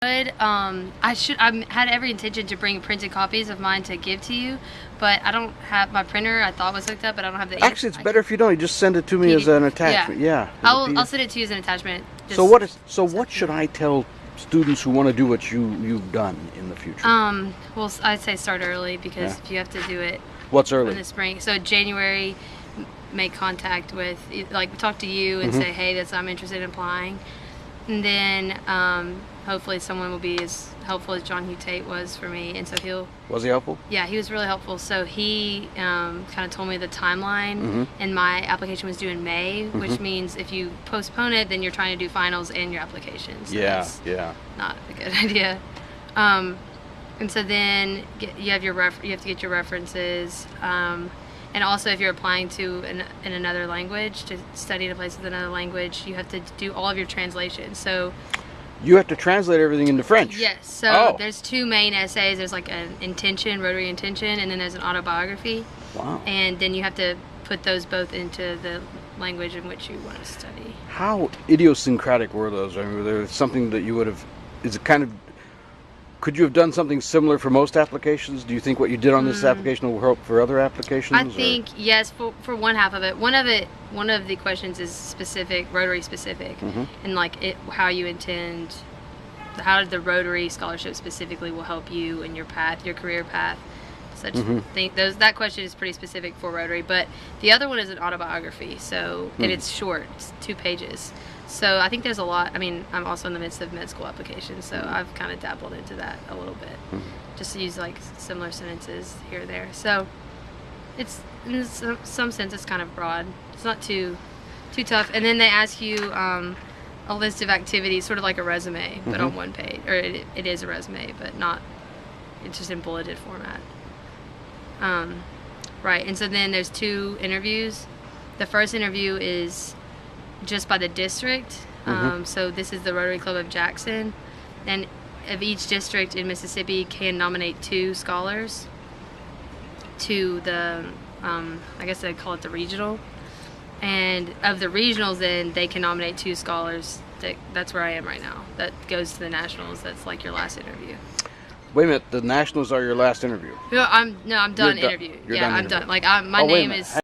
I had every intention to bring printed copies of mine to give to you, but I don't have my printer. I thought was hooked up, but I don't have the. Actually, it's better if you don't. You just send it to me as an attachment. Yeah. I'll send it to you as an attachment. So what should I tell students who want to do what you've done in the future? Well, I'd say start early, because if you have to do it. What's early? In the spring. So January, make contact with, like, talk to you and say, hey, I'm interested in applying, and then hopefully someone will be as helpful as John Hugh Tate was for me. And so Was he helpful? Yeah, he was really helpful. So he kind of told me the timeline, and my application was due in May, which means if you postpone it, then you're trying to do finals and your application. So that's not a good idea. And so then you have to get your references. And also, if you're applying to in another language, to study in a place with another language, you have to do all of your translations. So you have to translate everything into French. Yes. So there's two main essays. There's like an intention, rotary intention, and then there's an autobiography. Wow. And then you have to put those both into the language in which you want to study. How idiosyncratic were those? I mean, were there something that you would have? Is it kind of? Could you have done something similar for most applications? Do you think what you did on this application will help for other applications? I think yes, for one half of it. One of the questions is specific, Rotary specific, and like how you intend, how the Rotary scholarship specifically will help you in your path, your career path. So I just think that question is pretty specific for Rotary. But the other one is an autobiography, so and it's short, it's 2 pages. So I think there's a lot. I mean, I'm also in the midst of med school applications, so I've kind of dabbled into that a little bit, just to use like similar sentences here or there. So it's in some sense it's kind of broad. It's not too tough. And then they ask you a list of activities, sort of like a resume, but on 1 page. Or it is a resume, but not. It's just in bulleted format. Right. And so then there's 2 interviews. The first interview is just by the district. So this is the Rotary Club of Jackson, and of each district in Mississippi can nominate 2 scholars to the I guess they call it the regional, and of the regionals then they can nominate 2 scholars. That's where I am right now. That goes to the nationals. That's like your last interview. Wait a minute, the nationals are your last interview? No, I'm done interviewing. Yeah, I'm done. Like my name is